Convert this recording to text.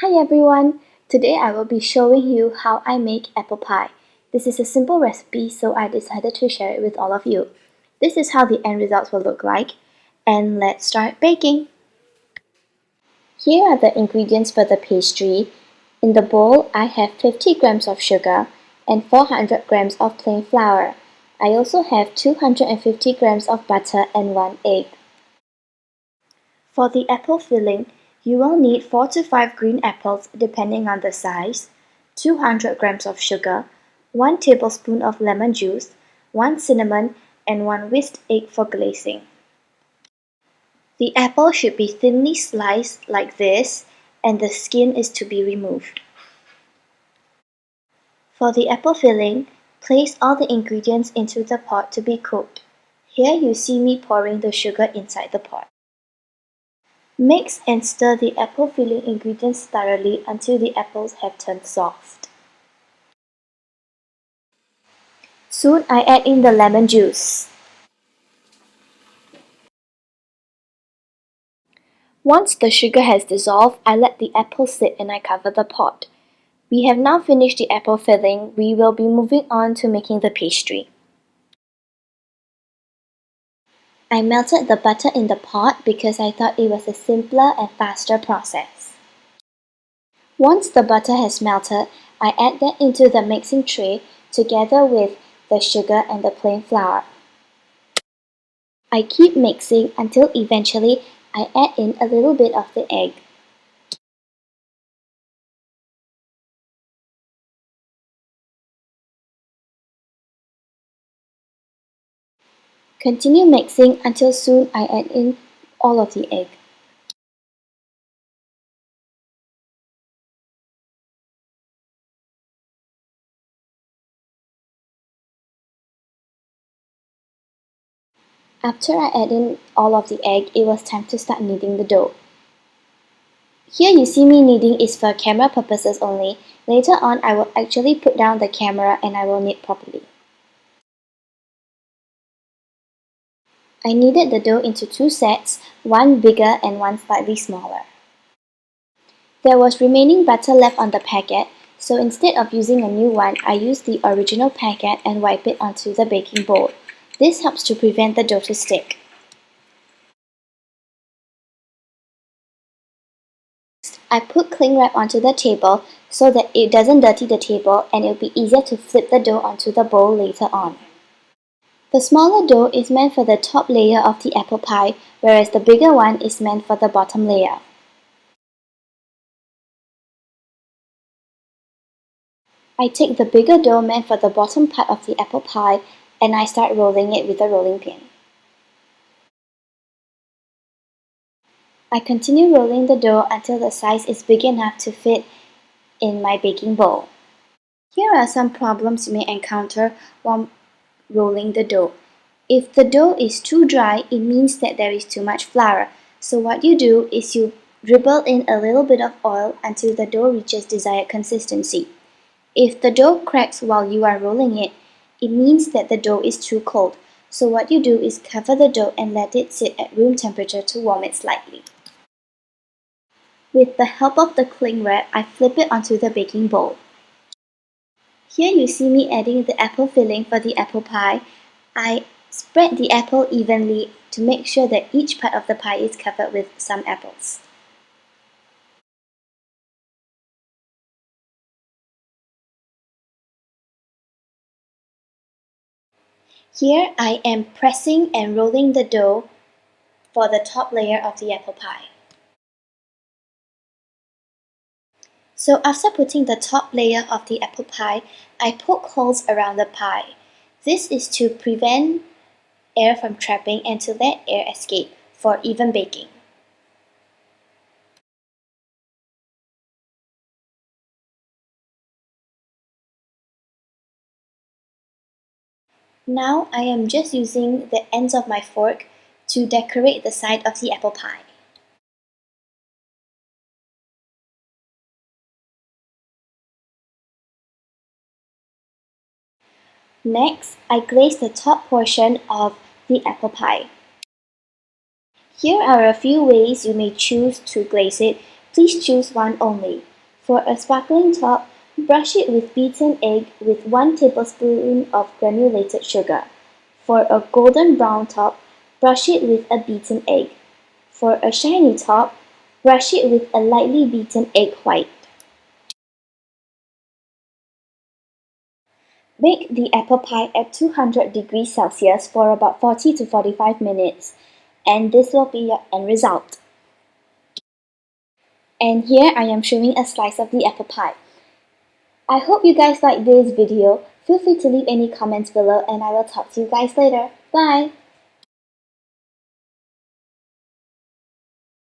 Hi everyone! Today I will be showing you how I make apple pie. This is a simple recipe, so I decided to share it with all of you. This is how the end results will look like, and let's start baking. Here are the ingredients for the pastry. In the bowl, I have 50 grams of sugar and 400 grams of plain flour. I also have 250 grams of butter and 1 egg. For the apple filling, you will need 4 to 5 green apples depending on the size, 200 grams of sugar, 1 tablespoon of lemon juice, 1 cinnamon, and 1 whisked egg for glazing. The apple should be thinly sliced like this, and the skin is to be removed. For the apple filling, place all the ingredients into the pot to be cooked. Here you see me pouring the sugar inside the pot. Mix and stir the apple filling ingredients thoroughly until the apples have turned soft. Soon I add in the lemon juice. Once the sugar has dissolved, I let the apple sit and I cover the pot. We have now finished the apple filling. We will be moving on to making the pastry. I melted the butter in the pot because I thought it was a simpler and faster process. Once the butter has melted, I add that into the mixing tray together with the sugar and the plain flour. I keep mixing until eventually I add in a little bit of the egg. Continue mixing until soon I add in all of the egg. After I add in all of the egg, it was time to start kneading the dough. Here you see me kneading is for camera purposes only. Later on, I will actually put down the camera and I will knead properly. I kneaded the dough into 2 sets, one bigger and one slightly smaller. There was remaining butter left on the packet, so instead of using a new one, I used the original packet and wipe it onto the baking bowl. This helps to prevent the dough to stick. I put cling wrap onto the table so that it doesn't dirty the table and it will be easier to flip the dough onto the bowl later on. The smaller dough is meant for the top layer of the apple pie, whereas the bigger one is meant for the bottom layer. I take the bigger dough meant for the bottom part of the apple pie and I start rolling it with a rolling pin. I continue rolling the dough until the size is big enough to fit in my baking bowl. Here are some problems you may encounter while rolling the dough. If the dough is too dry, it means that there is too much flour. So what you do is you dribble in a little bit of oil until the dough reaches desired consistency. If the dough cracks while you are rolling it, it means that the dough is too cold. So what you do is cover the dough and let it sit at room temperature to warm it slightly. With the help of the cling wrap, I flip it onto the baking bowl. Here you see me adding the apple filling for the apple pie. I spread the apple evenly to make sure that each part of the pie is covered with some apples. Here I am pressing and rolling the dough for the top layer of the apple pie. So after putting the top layer of the apple pie, I poke holes around the pie. This is to prevent air from trapping and to let air escape for even baking. Now I am just using the ends of my fork to decorate the side of the apple pie. Next, I glaze the top portion of the apple pie. Here are a few ways you may choose to glaze it. Please choose one only. For a sparkling top, brush it with beaten egg with 1 tablespoon of granulated sugar. For a golden brown top, brush it with a beaten egg. For a shiny top, brush it with a lightly beaten egg white. Bake the apple pie at 200 degrees Celsius for about 40 to 45 minutes, and this will be your end result. And here I am showing a slice of the apple pie. I hope you guys liked this video. Feel free to leave any comments below and I will talk to you guys later. Bye!